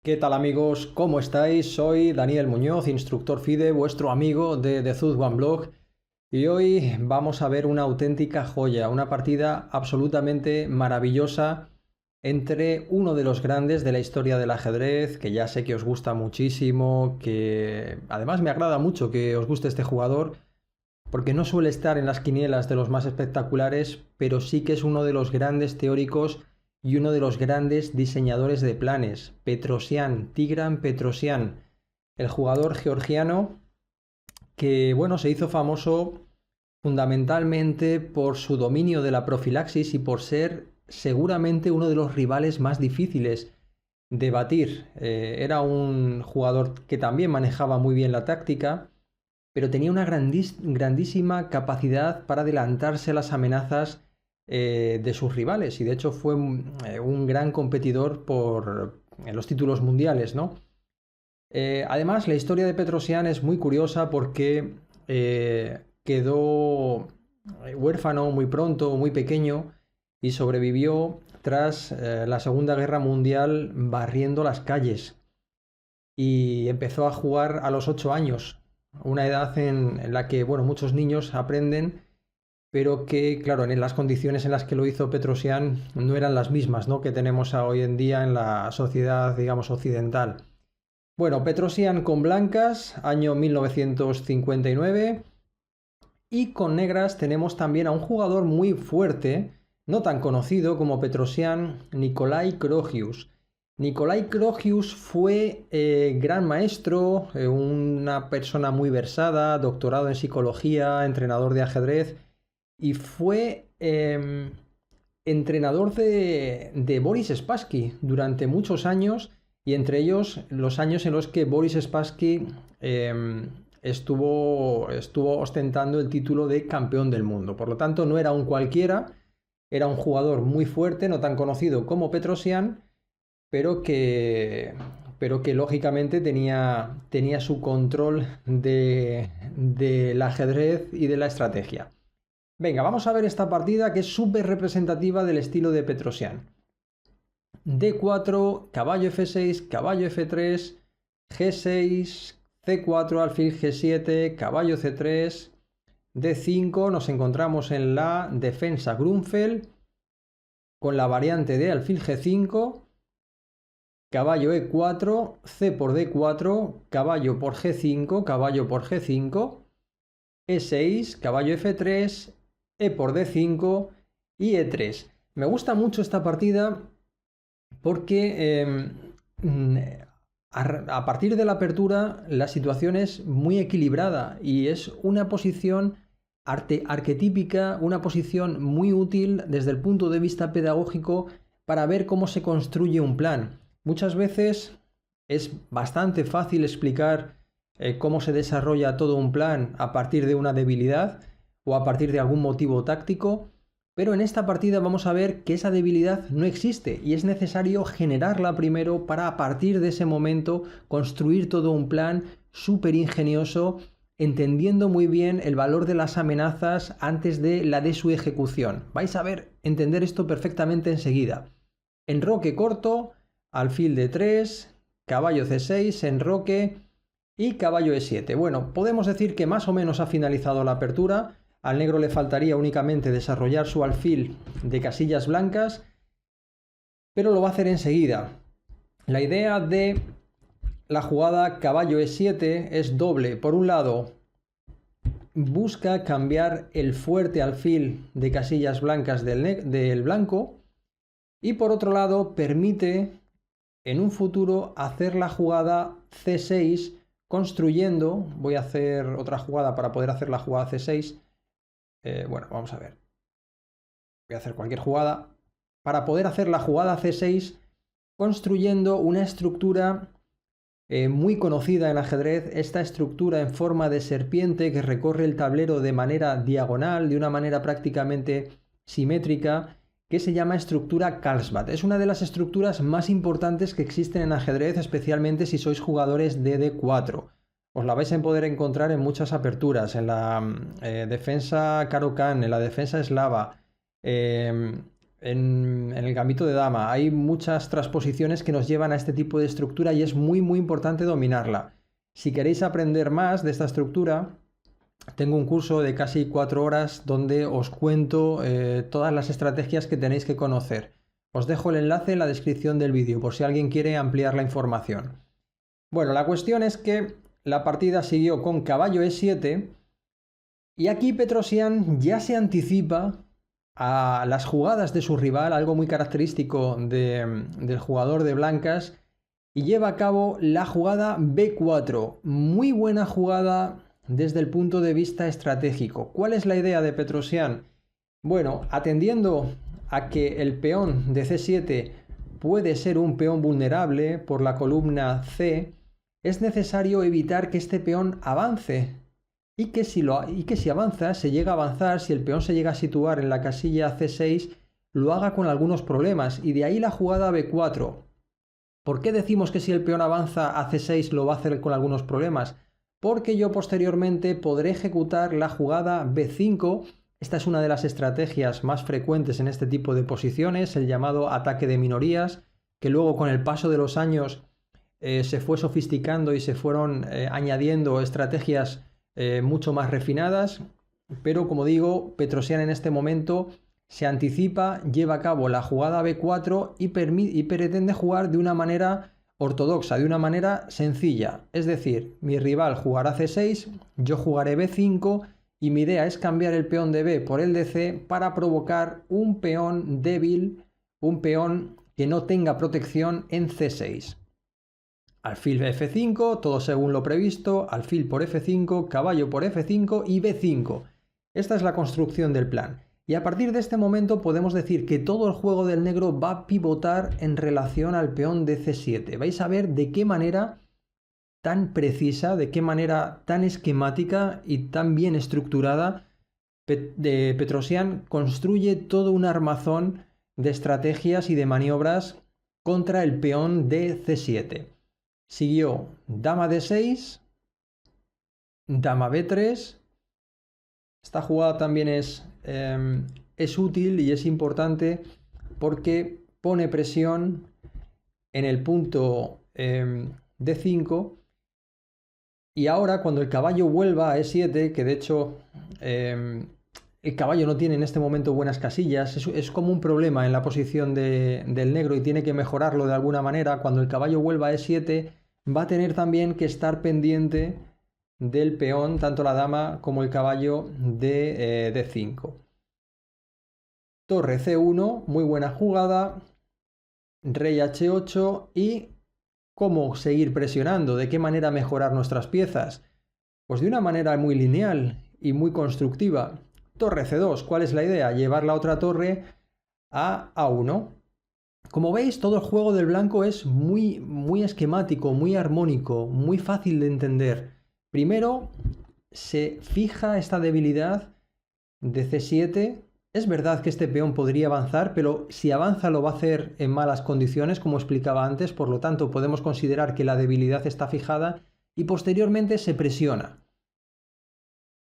¿Qué tal amigos? ¿Cómo estáis? Soy Daniel Muñoz, instructor FIDE, vuestro amigo de The Zud One Blog. Y hoy vamos a ver una auténtica joya, una partida absolutamente maravillosa entre uno de los grandes de la historia del ajedrez, que ya sé que os gusta muchísimo, que además me agrada mucho que os guste este jugador, porque no suele estar en las quinielas de los más espectaculares, pero sí que es uno de los grandes teóricos y uno de los grandes diseñadores de planes, Petrosian, Tigran Petrosian, el jugador georgiano que, bueno, se hizo famoso fundamentalmente por su dominio de la profilaxis y por ser seguramente uno de los rivales más difíciles de batir. Era un jugador que también manejaba muy bien la táctica, pero tenía una grandísima capacidad para adelantarse a las amenazas de sus rivales y de hecho fue un gran competidor en los títulos mundiales, ¿no? Además, la historia de Petrosian es muy curiosa porque quedó huérfano muy pronto, muy pequeño, y sobrevivió tras la Segunda Guerra Mundial barriendo las calles. Y empezó a jugar a los 8 años, una edad en la que, bueno, muchos niños aprenden, pero que, claro, en las condiciones en las que lo hizo Petrosian no eran las mismas, ¿no?, que tenemos hoy en día en la sociedad, digamos, occidental. Bueno, Petrosian con blancas, año 1959, y con negras tenemos también a un jugador muy fuerte, no tan conocido como Petrosian, Nikolai Krogius. Nikolai Krogius fue gran maestro, una persona muy versada, doctorado en psicología, entrenador de ajedrez, y fue entrenador de Boris Spassky durante muchos años, y entre ellos los años en los que Boris Spassky estuvo ostentando el título de campeón del mundo. Por lo tanto, no era un cualquiera, era un jugador muy fuerte, no tan conocido como Petrosian, pero que lógicamente tenía su control del ajedrez y de la estrategia. Venga, vamos a ver esta partida que es súper representativa del estilo de Petrosian. D4, caballo F6, caballo F3, G6, C4, alfil G7, caballo C3, D5, nos encontramos en la defensa Grunfeld con la variante de alfil G5, caballo E4, C por D4, caballo por G5, caballo por G5, E6, caballo F3, E por D5 y E3. Me gusta mucho esta partida porque a partir de la apertura la situación es muy equilibrada y es una posición arquetípica, una posición muy útil desde el punto de vista pedagógico para ver cómo se construye un plan. Muchas veces es bastante fácil explicar cómo se desarrolla todo un plan a partir de una debilidad o a partir de algún motivo táctico, pero en esta partida vamos a ver que esa debilidad no existe y es necesario generarla primero para a partir de ese momento construir todo un plan súper ingenioso, entendiendo muy bien el valor de las amenazas antes de su ejecución. Vais a ver, entender esto perfectamente enseguida. Enroque corto, alfil D3, caballo C6, enroque y caballo E7. Bueno, podemos decir que más o menos ha finalizado la apertura. Al negro le faltaría únicamente desarrollar su alfil de casillas blancas, pero lo va a hacer enseguida. La idea de la jugada caballo E7 es doble. Por un lado, busca cambiar el fuerte alfil de casillas blancas del blanco, y por otro lado permite en un futuro hacer la jugada C6 construyendo, voy a hacer otra jugada para poder hacer la jugada C6, bueno, vamos a ver, voy a hacer cualquier jugada, para poder hacer la jugada C6 construyendo una estructura muy conocida en ajedrez, esta estructura en forma de serpiente que recorre el tablero de manera diagonal, de una manera prácticamente simétrica, que se llama estructura Carlsbad. Es una de las estructuras más importantes que existen en ajedrez, especialmente si sois jugadores de D4. Os la vais a poder encontrar en muchas aperturas, en la defensa Caro-Kann, en la defensa eslava, en el gambito de dama. Hay muchas transposiciones que nos llevan a este tipo de estructura y es muy muy importante dominarla. Si queréis aprender más de esta estructura, tengo un curso de casi 4 horas donde os cuento todas las estrategias que tenéis que conocer. Os dejo el enlace en la descripción del vídeo por si alguien quiere ampliar la información. Bueno, la cuestión es que la partida siguió con caballo E7 y aquí Petrosian ya se anticipa a las jugadas de su rival, algo muy característico del jugador de blancas, y lleva a cabo la jugada B4. Muy buena jugada desde el punto de vista estratégico. ¿Cuál es la idea de Petrosian? Bueno, atendiendo a que el peón de C7 puede ser un peón vulnerable por la columna C, es necesario evitar que este peón avance y que si avanza, se llega a avanzar, si el peón se llega a situar en la casilla C6, lo haga con algunos problemas, y de ahí la jugada B4. ¿Por qué decimos que si el peón avanza a C6 lo va a hacer con algunos problemas? Porque yo posteriormente podré ejecutar la jugada B5. Esta es una de las estrategias más frecuentes en este tipo de posiciones, el llamado ataque de minorías, que luego con el paso de los años se fue sofisticando y se fueron añadiendo estrategias mucho más refinadas, pero como digo, Petrosian en este momento se anticipa, lleva a cabo la jugada B4 y pretende jugar de una manera ortodoxa, de una manera sencilla. Es decir, mi rival jugará C6, yo jugaré B5 y mi idea es cambiar el peón de B por el de C para provocar un peón débil, un peón que no tenga protección en C6. Alfil F5, todo según lo previsto, alfil por F5, caballo por F5 y B5. Esta es la construcción del plan. Y a partir de este momento podemos decir que todo el juego del negro va a pivotar en relación al peón de C7. Vais a ver de qué manera tan precisa, de qué manera tan esquemática y tan bien estructurada Petrosian construye todo un armazón de estrategias y de maniobras contra el peón de C7. Siguió dama D6, dama B3. Esta jugada también es útil y es importante porque pone presión en el punto D5, y ahora cuando el caballo vuelva a E7, que de hecho el caballo no tiene en este momento buenas casillas, es como un problema en la posición del negro y tiene que mejorarlo de alguna manera. Cuando el caballo vuelva a E7 va a tener también que estar pendiente del peón, tanto la dama como el caballo de D5. Torre C1, muy buena jugada, rey H8 y ¿cómo seguir presionando? ¿De qué manera mejorar nuestras piezas? Pues de una manera muy lineal y muy constructiva. Torre C2, ¿cuál es la idea? Llevar la otra torre a A1. Como veis, todo el juego del blanco es muy esquemático, muy armónico, muy fácil de entender. Primero se fija esta debilidad de C7. Es verdad que este peón podría avanzar, pero si avanza lo va a hacer en malas condiciones, como explicaba antes, por lo tanto podemos considerar que la debilidad está fijada y posteriormente se presiona.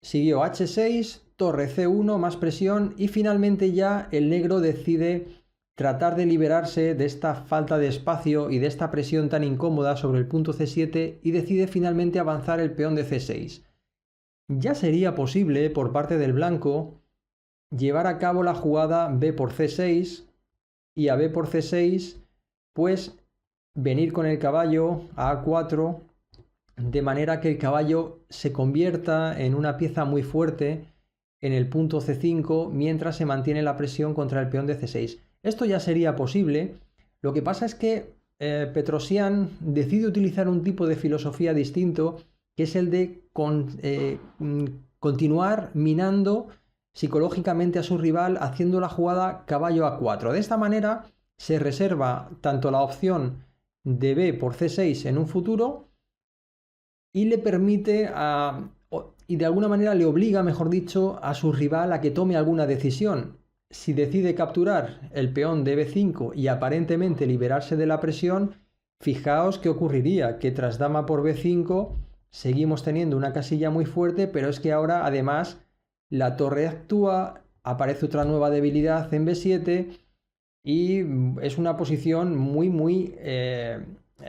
Siguió H6, torre C1, más presión y finalmente ya el negro decide tratar de liberarse de esta falta de espacio y de esta presión tan incómoda sobre el punto C7 y decide finalmente avanzar el peón de C6. Ya sería posible por parte del blanco llevar a cabo la jugada B por C6 y a B por C6 pues venir con el caballo a A4 de manera que el caballo se convierta en una pieza muy fuerte en el punto C5 mientras se mantiene la presión contra el peón de C6. Esto ya sería posible. Lo que pasa es que Petrosian decide utilizar un tipo de filosofía distinto, que es el de continuar minando psicológicamente a su rival haciendo la jugada caballo A4. De esta manera se reserva tanto la opción de B por C6 en un futuro y le permite y de alguna manera le obliga, mejor dicho, a su rival a que tome alguna decisión. Si decide capturar el peón de B5 y aparentemente liberarse de la presión, fijaos qué ocurriría, que tras dama por B5 seguimos teniendo una casilla muy fuerte, pero es que ahora además la torre actúa, aparece otra nueva debilidad en B7 y es una posición muy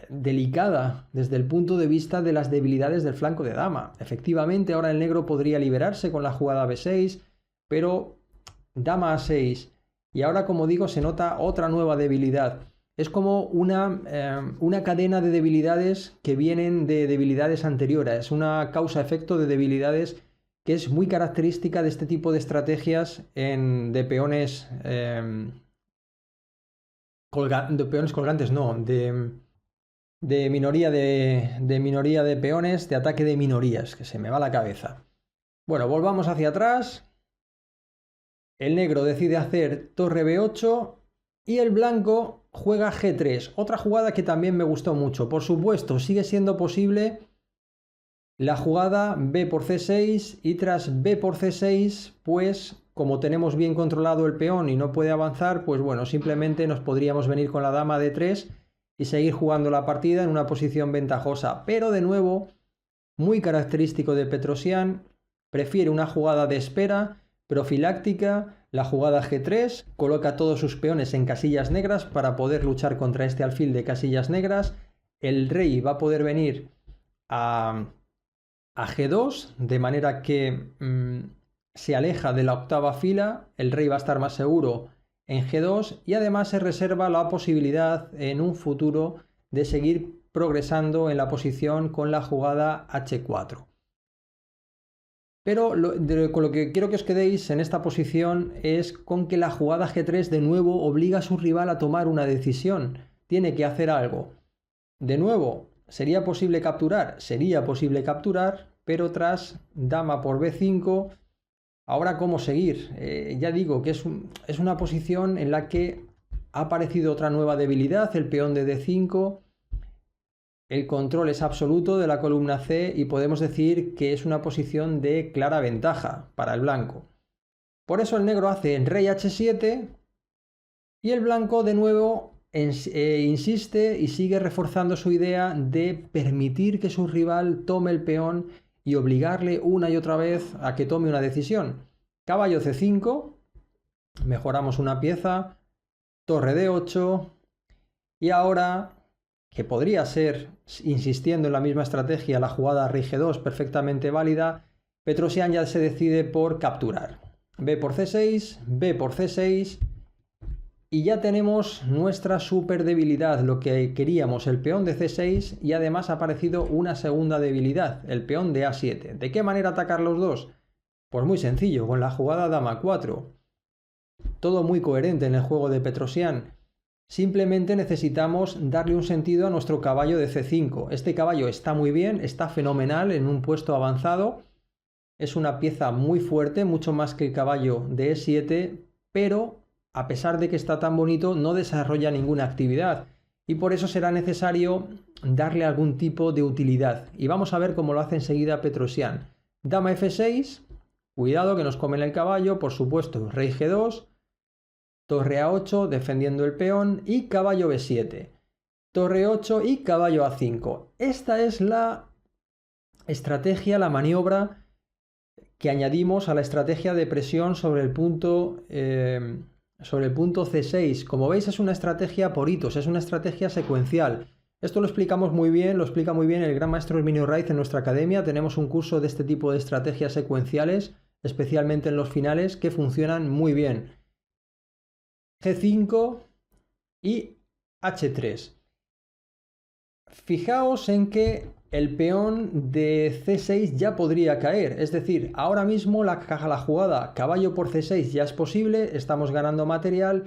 delicada desde el punto de vista de las debilidades del flanco de dama. Efectivamente, ahora el negro podría liberarse con la jugada B6, pero dama A6. Y ahora, como digo, se nota otra nueva debilidad. Es como una cadena de debilidades que vienen de debilidades anteriores. Es una causa-efecto de debilidades que es muy característica de este tipo de estrategias de peones colgantes, no, de minoría de peones, de ataque de minorías, que se me va la cabeza. Bueno, volvamos hacia atrás. El negro decide hacer torre B8 y el blanco juega G3. Otra jugada que también me gustó mucho. Por supuesto, sigue siendo posible la jugada B por C6 y tras B por C6, pues como tenemos bien controlado el peón y no puede avanzar, pues bueno, simplemente nos podríamos venir con la dama D3 y seguir jugando la partida en una posición ventajosa. Pero de nuevo, muy característico de Petrosian, prefiere una jugada de espera, profiláctica, la jugada G3, coloca todos sus peones en casillas negras para poder luchar contra este alfil de casillas negras. El rey va a poder venir a G2, de manera que se aleja de la octava fila, el rey va a estar más seguro en G2 y además se reserva la posibilidad en un futuro de seguir progresando en la posición con la jugada H4. Pero con lo que quiero que os quedéis en esta posición es con que la jugada G3 de nuevo obliga a su rival a tomar una decisión. Tiene que hacer algo. De nuevo, ¿sería posible capturar? Sería posible capturar, pero tras dama por B5, ahora ¿cómo seguir? Ya digo que es una posición en la que ha aparecido otra nueva debilidad, el peón de D5. El control es absoluto de la columna C y podemos decir que es una posición de clara ventaja para el blanco. Por eso el negro hace en rey H7 y el blanco de nuevo insiste y sigue reforzando su idea de permitir que su rival tome el peón y obligarle una y otra vez a que tome una decisión. Caballo C5, mejoramos una pieza, torre D8 y ahora, que podría ser, insistiendo en la misma estrategia, la jugada rey G2 perfectamente válida, Petrosian ya se decide por capturar. B por C6, B por C6 y ya tenemos nuestra super debilidad, lo que queríamos, el peón de C6 y además ha aparecido una segunda debilidad, el peón de A7. ¿De qué manera atacar los dos? Pues muy sencillo, con la jugada dama 4. Todo muy coherente en el juego de Petrosian. Simplemente necesitamos darle un sentido a nuestro caballo de C5. Este caballo está muy bien, está fenomenal en un puesto avanzado. Es una pieza muy fuerte, mucho más que el caballo de E7, pero a pesar de que está tan bonito, no desarrolla ninguna actividad. Y por eso será necesario darle algún tipo de utilidad. Y vamos a ver cómo lo hace enseguida Petrosian. Dama F6, cuidado que nos comen el caballo, por supuesto, rey G2. Torre A8 defendiendo el peón y caballo B7. Torre 8 y caballo A5. Esta es la estrategia, la maniobra que añadimos a la estrategia de presión sobre el punto C6. Como veis es una estrategia por hitos, es una estrategia secuencial. Esto lo explicamos muy bien, lo explica muy bien el gran maestro Herminio Raiz en nuestra academia. Tenemos un curso de este tipo de estrategias secuenciales, especialmente en los finales, que funcionan muy bien. G5 y H3. Fijaos en que el peón de C6 ya podría caer, es decir, ahora mismo la jugada caballo por C6 ya es posible, estamos ganando material,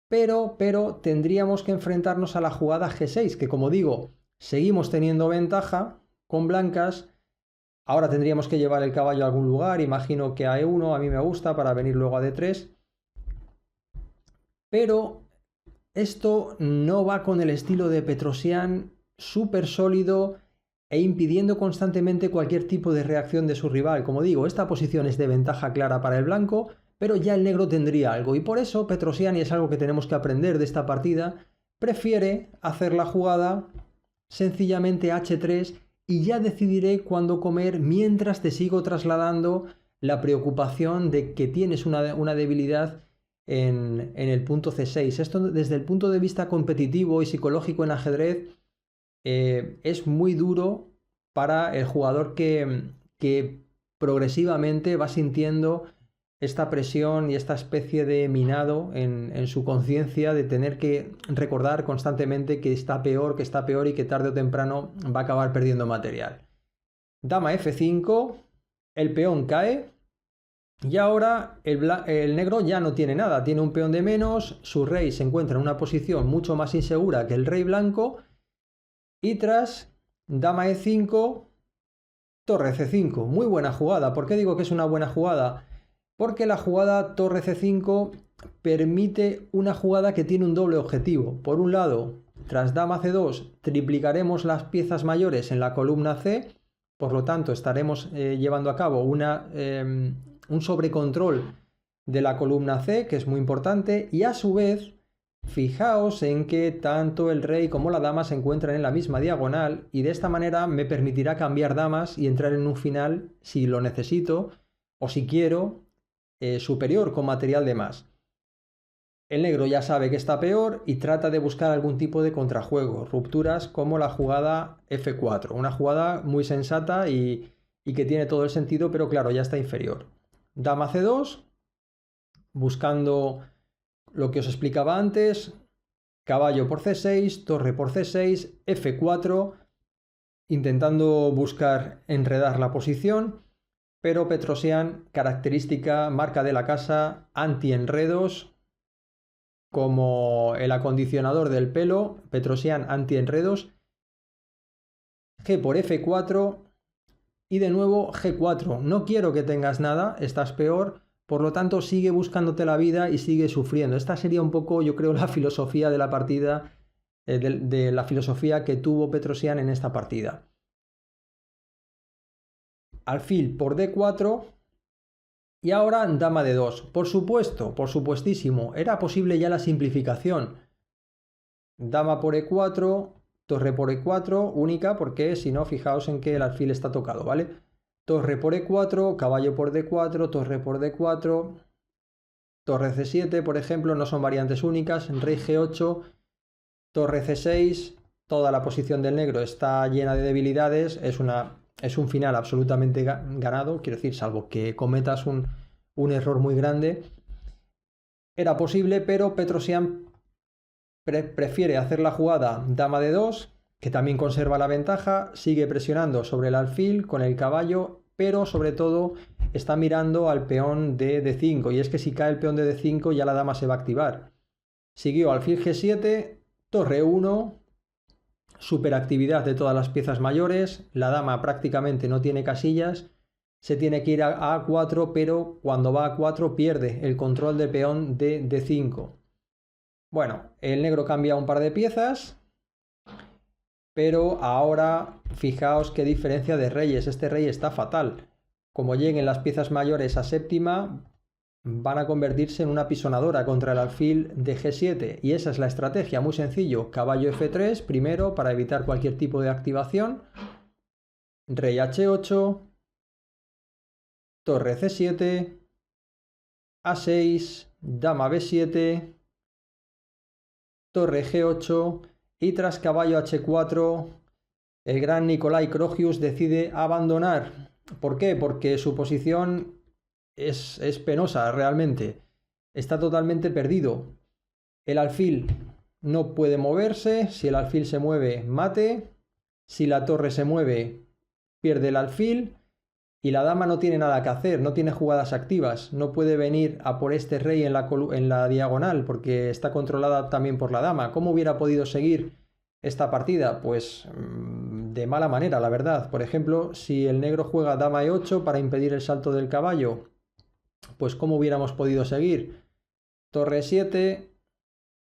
pero tendríamos que enfrentarnos a la jugada G6, que como digo, seguimos teniendo ventaja con blancas. Ahora tendríamos que llevar el caballo a algún lugar, imagino que a E1, a mí me gusta, para venir luego a D3. Pero esto no va con el estilo de Petrosian, súper sólido e impidiendo constantemente cualquier tipo de reacción de su rival. Como digo, esta posición es de ventaja clara para el blanco, pero ya el negro tendría algo. Y por eso Petrosian, y es algo que tenemos que aprender de esta partida, prefiere hacer la jugada sencillamente H3 y ya decidiré cuándo comer mientras te sigo trasladando la preocupación de que tienes una debilidad en el punto C6. Esto desde el punto de vista competitivo y psicológico en ajedrez es muy duro para el jugador que progresivamente va sintiendo esta presión y esta especie de minado en su conciencia de tener que recordar constantemente que está peor y que tarde o temprano va a acabar perdiendo material. Dama F5, el peón cae y ahora el negro ya no tiene nada, tiene un peón de menos, su rey se encuentra en una posición mucho más insegura que el rey blanco y tras Dama E5, torre C5, muy buena jugada. ¿Por qué digo que es una buena jugada? Porque la jugada torre C5 permite una jugada que tiene un doble objetivo. Por un lado, tras Dama C2 triplicaremos las piezas mayores en la columna C, por lo tanto estaremos llevando a cabo un sobrecontrol de la columna C, que es muy importante, y a su vez, fijaos en que tanto el rey como la dama se encuentran en la misma diagonal y de esta manera me permitirá cambiar damas y entrar en un final si lo necesito o si quiero superior con material de más. El negro ya sabe que está peor y trata de buscar algún tipo de contrajuego, rupturas como la jugada F4, una jugada muy sensata y que tiene todo el sentido, pero claro, ya está inferior. Dama C2, buscando lo que os explicaba antes, caballo por C6, torre por C6, F4, intentando buscar enredar la posición, pero Petrosian, característica, marca de la casa, anti-enredos, como el acondicionador del pelo, Petrosian anti-enredos, G por F4 y de nuevo G4. No quiero que tengas nada, estás peor, por lo tanto sigue buscándote la vida y sigue sufriendo. Esta sería un poco, yo creo, la filosofía de la partida, de la filosofía que tuvo Petrosian en esta partida. Alfil por D4 y ahora dama de 2. Por supuesto, por supuestísimo, era posible ya la simplificación. Dama por E4, torre por E4, única porque si no, fijaos en que el alfil está tocado, ¿vale? Torre por E4, caballo por D4, torre por D4, torre C7, por ejemplo, no son variantes únicas, rey G8, torre C6, toda la posición del negro está llena de debilidades, es un final absolutamente ganado, quiero decir, salvo que cometas un error muy grande. Era posible, pero Petrosian prefiere hacer la jugada dama de 2, que también conserva la ventaja, sigue presionando sobre el alfil con el caballo, pero sobre todo está mirando al peón de D5, y es que si cae el peón de D5 ya la dama se va a activar. Siguió alfil G7, torre 1, superactividad de todas las piezas mayores, la dama prácticamente no tiene casillas, se tiene que ir a A4, pero cuando va a A4 pierde el control de peón de D5. Bueno, el negro cambia un par de piezas, pero ahora fijaos qué diferencia de reyes, este rey está fatal. Como lleguen las piezas mayores a séptima, van a convertirse en una pisonadora contra el alfil de G7 y esa es la estrategia, muy sencillo, caballo F3 primero para evitar cualquier tipo de activación, rey H8, torre C7, A6, dama B7, torre G8 y tras caballo H4 el gran Nikolai Krogius decide abandonar. ¿Por qué? Porque su posición es penosa realmente. Está totalmente perdido. El alfil no puede moverse. Si el alfil se mueve, mate. Si la torre se mueve, pierde el alfil. Y la dama no tiene nada que hacer, no tiene jugadas activas. No puede venir a por este rey en la diagonal porque está controlada también por la dama. ¿Cómo hubiera podido seguir esta partida? Pues de mala manera, la verdad. Por ejemplo, si el negro juega dama E8 para impedir el salto del caballo, pues ¿cómo hubiéramos podido seguir? Torre 7,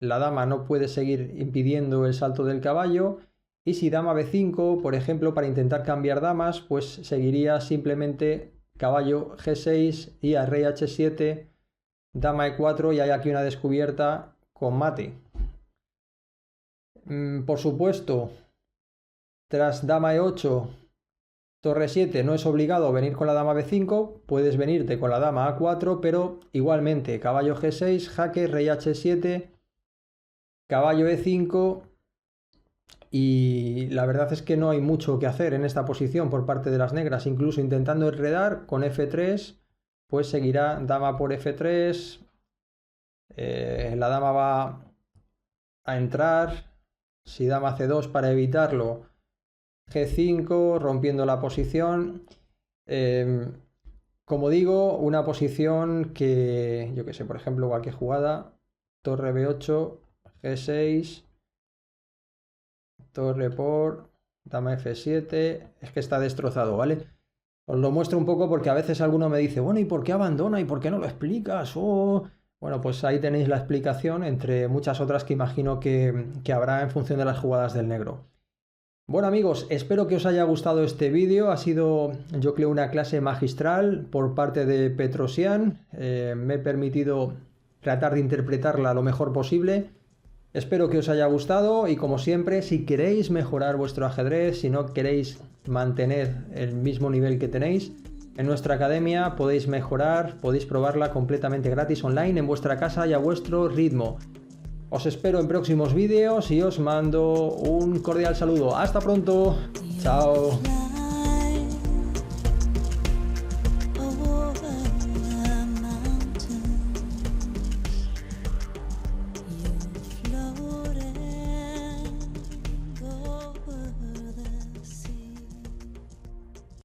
la dama no puede seguir impidiendo el salto del caballo. Y si dama B5, por ejemplo, para intentar cambiar damas, pues seguiría simplemente caballo G6 y a rey H7, dama E4 y hay aquí una descubierta con mate. Por supuesto, tras dama E8 Torre 7 no es obligado venir con la dama B5, puedes venirte con la dama A4, pero igualmente caballo G6, jaque, rey H7, caballo E5, y la verdad es que no hay mucho que hacer en esta posición por parte de las negras, incluso intentando enredar con F3, pues seguirá dama por F3, la dama va a entrar, si dama C2 para evitarlo, G5, rompiendo la posición. Como digo, una posición que, yo que sé, por ejemplo, cualquier jugada, torre B8, G6, torre por, dama F7, es que está destrozado, ¿vale? Os lo muestro un poco porque a veces alguno me dice, bueno, ¿y por qué abandona? ¿Y por qué no lo explicas? Oh. Bueno, pues ahí tenéis la explicación, entre muchas otras que imagino que habrá en función de las jugadas del negro. Bueno amigos, espero que os haya gustado este vídeo, ha sido yo creo una clase magistral por parte de Petrosian, me he permitido tratar de interpretarla lo mejor posible, espero que os haya gustado y como siempre, si queréis mejorar vuestro ajedrez, si no queréis mantener el mismo nivel que tenéis, en nuestra academia podéis mejorar, podéis probarla completamente gratis online en vuestra casa y a vuestro ritmo. Os espero en próximos vídeos y os mando un cordial saludo. ¡Hasta pronto! ¡Chao!